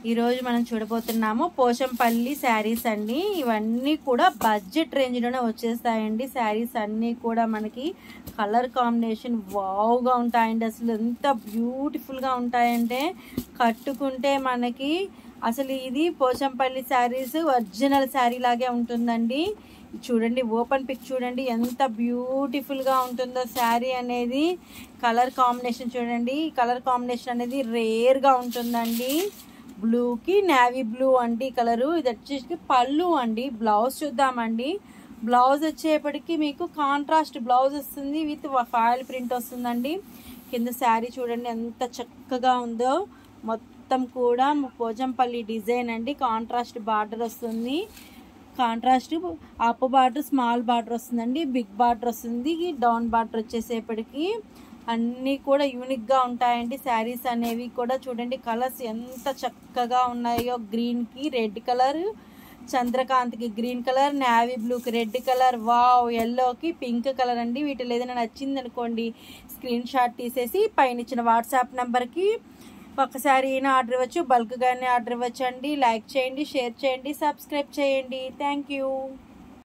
ఈరోజు మనం చూడబోతున్నాము పోచంపల్లి శారీస్ అండి. ఇవన్నీ కూడా బడ్జెట్ రేంజ్లోనే వచ్చేస్తాయండి. శారీస్ అన్నీ కూడా మనకి కలర్ కాంబినేషన్ వావ్గా ఉంటాయండి. అసలు ఎంత బ్యూటిఫుల్గా ఉంటాయంటే కట్టుకుంటే మనకి అసలు ఇది పోచంపల్లి శారీస్ ఒరిజినల్ శారీ లాగే ఉంటుందండి. చూడండి, ఓపెన్ పిక్ చూడండి ఎంత బ్యూటిఫుల్గా ఉంటుందో శారీ అనేది. కలర్ కాంబినేషన్ చూడండి, కలర్ కాంబినేషన్ అనేది రేర్గా ఉంటుందండి. బ్లూకి నేవీ బ్లూ అండి కలరు. ఇది వచ్చేసి పళ్ళు అండి. బ్లౌజ్ చూద్దామండి. బ్లౌజ్ వచ్చేపటికి మీకు కాంట్రాస్ట్ బ్లౌజ్ వస్తుంది విత్ ఫాయిల్ ప్రింట్ వస్తుందండి. కింద శారీ చూడండి ఎంత చక్కగా ఉందో. మొత్తం కూడా పోచంపల్లి డిజైన్ అండి. కాంట్రాస్ట్ బార్డర్ వస్తుంది. Contrast up border, small border వస్తుందండి, బిగ్ బార్డర్ వస్తుంది, డౌన్ బార్డర్ వచ్చేసేపటికి అన్నీ కూడా యూనిక్గా ఉంటాయండి. శారీస్ అనేవి కూడా చూడండి కలర్స్ ఎంత చక్కగా ఉన్నాయో. గ్రీన్కి రెడ్ కలర్, చంద్రకాంత్కి గ్రీన్ కలర్, నేవీ బ్లూకి రెడ్ కలర్, వావ్ ఎల్లోకి పింక్ కలర్ అండి. వీటిలో ఏదైనా నచ్చింది అనుకోండి స్క్రీన్ షాట్ తీసేసి పైన ఇచ్చిన వాట్సాప్ నెంబర్కి ఒక్కసారి అయినా ఆర్డర్ ఇవ్వచ్చు, బల్క్గానే ఆర్డర్ ఇవ్వచ్చు అండి. లైక్ చేయండి, షేర్ చేయండి, సబ్స్క్రైబ్ చేయండి. Thank you.